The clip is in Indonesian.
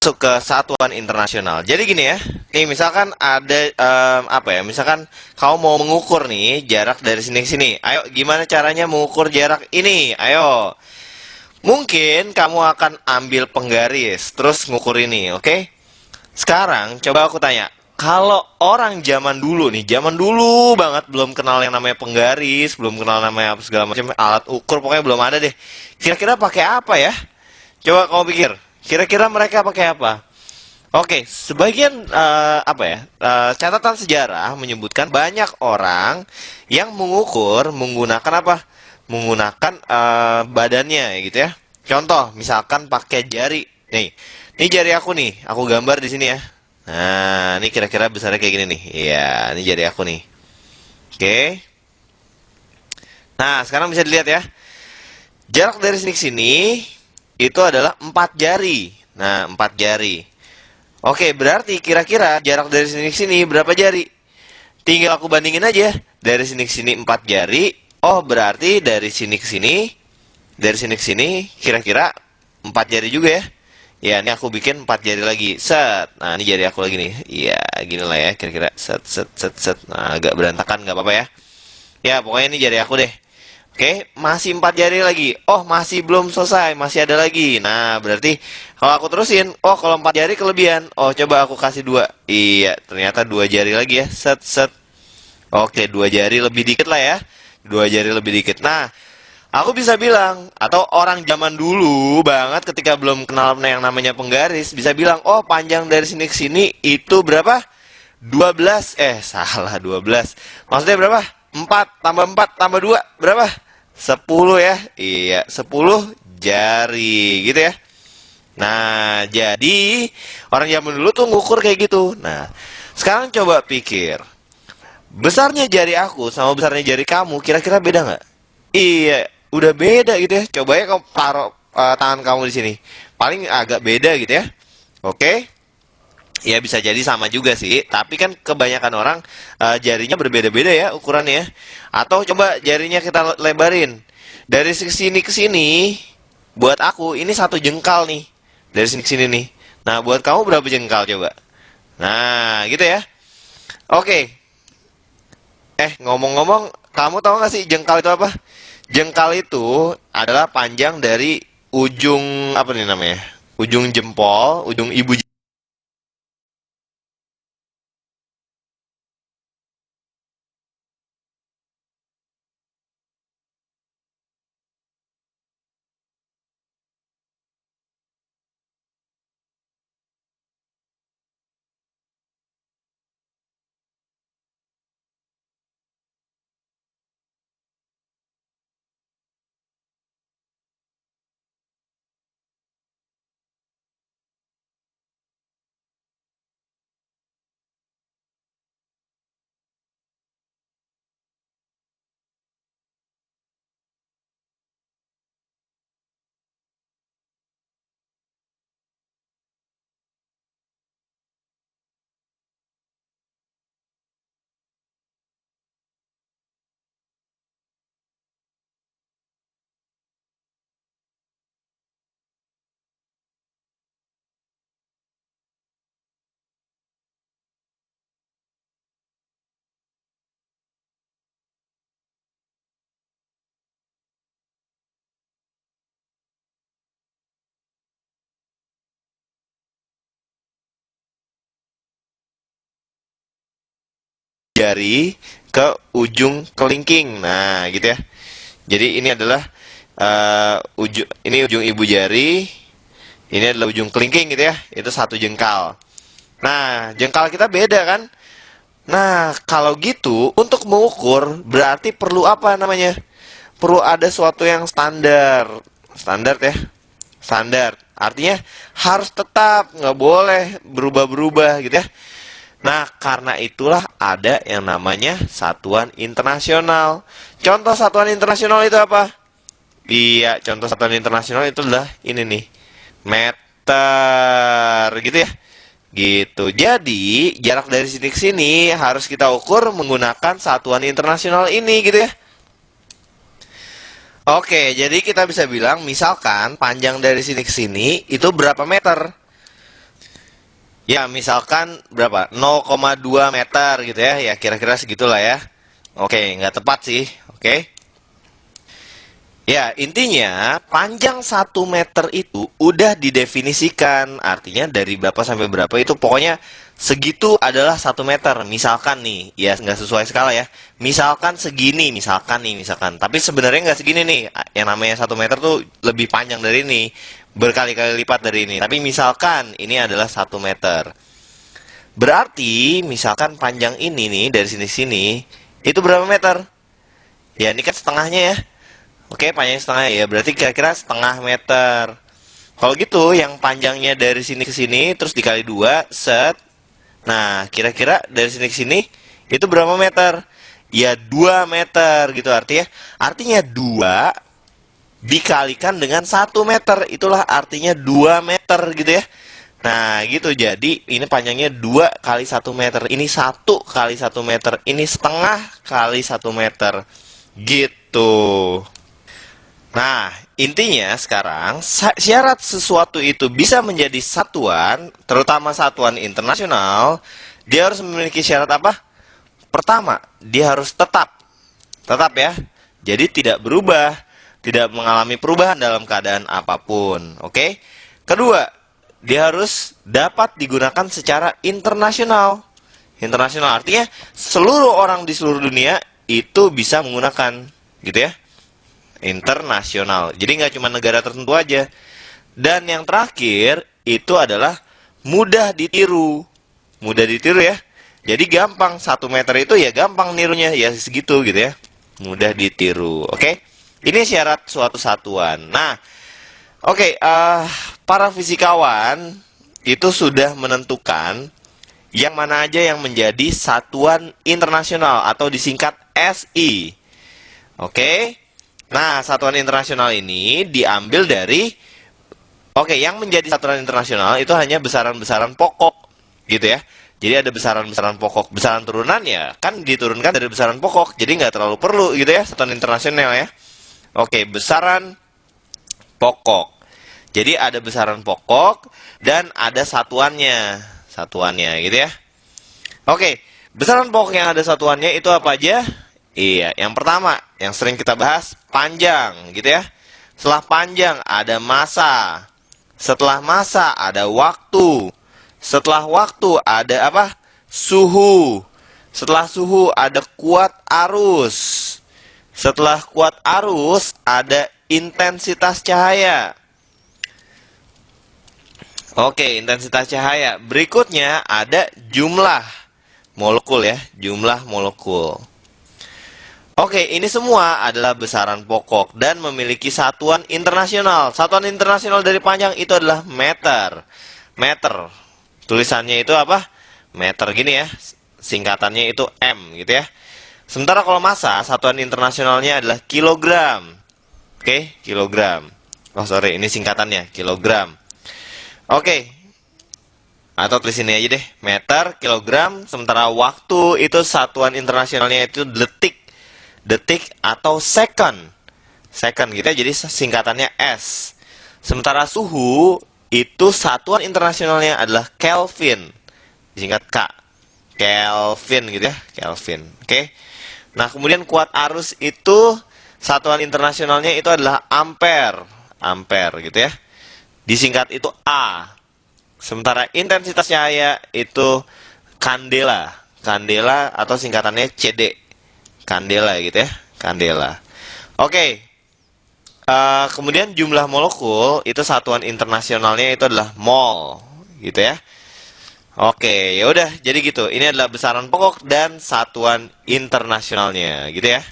masuk ke satuan internasional. Jadi gini ya, nih misalkan ada misalkan kamu mau mengukur nih jarak dari sini ke sini. Ayo, gimana caranya mengukur jarak ini? Ayo, mungkin kamu akan ambil penggaris, terus ngukur ini, oke? Sekarang coba aku tanya, kalau orang zaman dulu nih, zaman dulu banget belum kenal yang namanya penggaris, belum kenal namanya apa segala macam alat ukur, pokoknya belum ada deh. Kira-kira pakai apa ya? Coba kamu pikir, kira-kira mereka pakai apa? Oke, sebagian catatan sejarah menyebutkan banyak orang yang mengukur menggunakan apa? Menggunakan badannya, gitu ya. Contoh, misalkan pakai jari. Nih, ini jari aku nih. Aku gambar di sini ya. Nah, ini kira-kira besarnya kayak gini nih. Iya, ini jari aku nih. Oke. Nah, sekarang bisa dilihat ya. Jarak dari sini ke sini itu adalah 4 jari. Nah, 4 jari. Oke, berarti kira-kira jarak dari sini ke sini berapa jari? Tinggal aku bandingin aja. Dari sini ke sini 4 jari. Oh, berarti dari sini ke sini, dari sini ke sini kira-kira 4 jari juga ya. Ya, ini aku bikin 4 jari lagi. Set. Nah, ini jari aku lagi nih. Iya, gini lah ya kira-kira. Set, set, set, set. Nah, agak berantakan, nggak apa-apa ya. Ya, pokoknya ini jari aku deh. Oke, masih 4 jari lagi. Oh, masih belum selesai, masih ada lagi. Nah, berarti kalau aku terusin, oh kalau 4 jari kelebihan. Oh, coba aku kasih 2. Iya, ternyata 2 jari lagi ya. Set, set. Oke, 2 jari lebih dikit lah ya. 2 jari lebih dikit. Nah, aku bisa bilang, atau orang zaman dulu banget ketika belum kenal yang namanya penggaris, bisa bilang, oh panjang dari sini ke sini itu berapa? 12, salah 12. Maksudnya berapa? 4 tambah 4 tambah 2 berapa? 10 ya. Iya, 10 jari gitu ya. Nah, jadi orang zaman dulu tuh ngukur kayak gitu. Nah, sekarang coba pikir. Besarnya jari aku sama besarnya jari kamu kira-kira beda nggak? Iya, udah beda gitu ya. Coba ya kamu taruh tangan kamu di sini. Paling agak beda gitu ya. Oke? Ya bisa jadi sama juga sih, tapi kan kebanyakan orang jarinya berbeda-beda ya ukurannya ya. Atau coba jarinya kita lebarin. Dari sini ke sini, buat aku ini 1 jengkal nih. Dari sini ke sini nih. Nah, buat kamu berapa jengkal coba? Nah, gitu ya. Oke. Ngomong-ngomong, kamu tahu nggak sih jengkal itu apa? Jengkal itu adalah panjang dari ujung apa nih namanya? Ujung jempol, ujung ibu jari ke ujung kelingking. Nah, gitu ya. Jadi ini adalah ujung ibu jari, ini adalah ujung kelingking gitu ya. Itu 1 jengkal. Nah, jengkal kita beda kan? Nah, kalau gitu untuk mengukur berarti perlu apa namanya? Perlu ada suatu yang standar. Standar ya. Standar. Artinya harus tetap, nggak boleh berubah-berubah gitu ya. Nah, karena itulah ada yang namanya satuan internasional. Contoh satuan internasional itu apa? Iya, contoh satuan internasional itu adalah ini nih. Meter, gitu ya. Gitu. Jadi, jarak dari sini ke sini harus kita ukur menggunakan satuan internasional ini, gitu ya. Oke, jadi kita bisa bilang misalkan panjang dari sini ke sini itu berapa meter? Ya, misalkan berapa? 0,2 meter gitu ya. Ya, kira-kira segitulah ya. Oke, nggak tepat sih. Oke. Ya, intinya panjang 1 meter itu udah didefinisikan. Artinya dari berapa sampai berapa itu pokoknya segitu adalah 1 meter. Misalkan nih, ya nggak sesuai skala ya. Misalkan segini, misalkan nih, misalkan. Tapi sebenarnya nggak segini nih. Yang namanya 1 meter tuh lebih panjang dari ini. Berkali-kali lipat dari ini. Tapi misalkan ini adalah 1 meter. Berarti misalkan panjang ini nih dari sini-sini itu berapa meter? Ya ini kan setengahnya ya. Oke, panjangnya setengah ya, berarti kira-kira setengah meter. Kalau gitu, yang panjangnya dari sini ke sini, terus dikali 2, set. Nah, kira-kira dari sini ke sini, itu berapa meter? Ya, 2 meter gitu artinya 2 dikalikan dengan 1 meter. Itulah artinya 2 meter gitu ya. Nah, gitu. Jadi, ini panjangnya 2 kali 1 meter. Ini 1 kali 1 meter. Ini setengah kali 1 meter. Gitu. Nah, intinya sekarang syarat sesuatu itu bisa menjadi satuan, terutama satuan internasional, dia harus memiliki syarat apa? Pertama, dia harus tetap. Tetap ya. Jadi tidak berubah, tidak mengalami perubahan dalam keadaan apapun, oke? Kedua, dia harus dapat digunakan secara internasional. Internasional artinya seluruh orang di seluruh dunia itu bisa menggunakan, gitu ya. Internasional. Jadi nggak cuma negara tertentu aja. Dan yang terakhir itu adalah mudah ditiru. Mudah ditiru ya. Jadi gampang 1 meter itu ya gampang nirunya ya segitu gitu ya. Mudah ditiru. Oke. Ini syarat suatu satuan. Nah, oke. Para fisikawan itu sudah menentukan yang mana aja yang menjadi satuan internasional atau disingkat SI. Oke. Nah, satuan internasional ini diambil dari, oke, yang menjadi satuan internasional itu hanya besaran-besaran pokok, gitu ya. Jadi ada besaran-besaran pokok, besaran turunan ya, kan diturunkan dari besaran pokok, jadi nggak terlalu perlu gitu ya, satuan internasional ya. Oke, besaran pokok. Jadi ada besaran pokok dan ada satuannya gitu ya. Oke, besaran pokok yang ada satuannya itu apa aja? Iya, yang pertama, yang sering kita bahas, panjang, gitu ya. Setelah panjang, ada massa. Setelah massa, ada waktu. Setelah waktu, ada apa? Suhu. Setelah suhu, ada kuat arus. Setelah kuat arus, ada intensitas cahaya. Oke, intensitas cahaya. Berikutnya, ada jumlah molekul ya, jumlah molekul. Oke, ini semua adalah besaran pokok dan memiliki satuan internasional. Satuan internasional dari panjang itu adalah meter. Meter. Tulisannya itu apa? Meter gini ya. Singkatannya itu M gitu ya. Sementara kalau massa, satuan internasionalnya adalah kilogram. Oke, kilogram. Oh, sorry, ini singkatannya, kilogram. Oke. Atau tulis ini aja deh, meter, kilogram. Sementara waktu itu satuan internasionalnya itu detik. Detik atau second. Second gitu ya, jadi singkatannya S. Sementara suhu itu satuan internasionalnya adalah Kelvin. Disingkat K. Kelvin gitu ya, Kelvin. Oke. Nah, kemudian kuat arus itu satuan internasionalnya itu adalah ampere. Ampere gitu ya. Disingkat itu A. Sementara intensitas cahaya itu kandela. Kandela atau singkatannya CD. Kandela gitu ya, kandela. Oke. Kemudian jumlah molekul itu satuan internasionalnya itu adalah mol, gitu ya. Oke, ya udah, jadi gitu. Ini adalah besaran pokok dan satuan internasionalnya, gitu ya.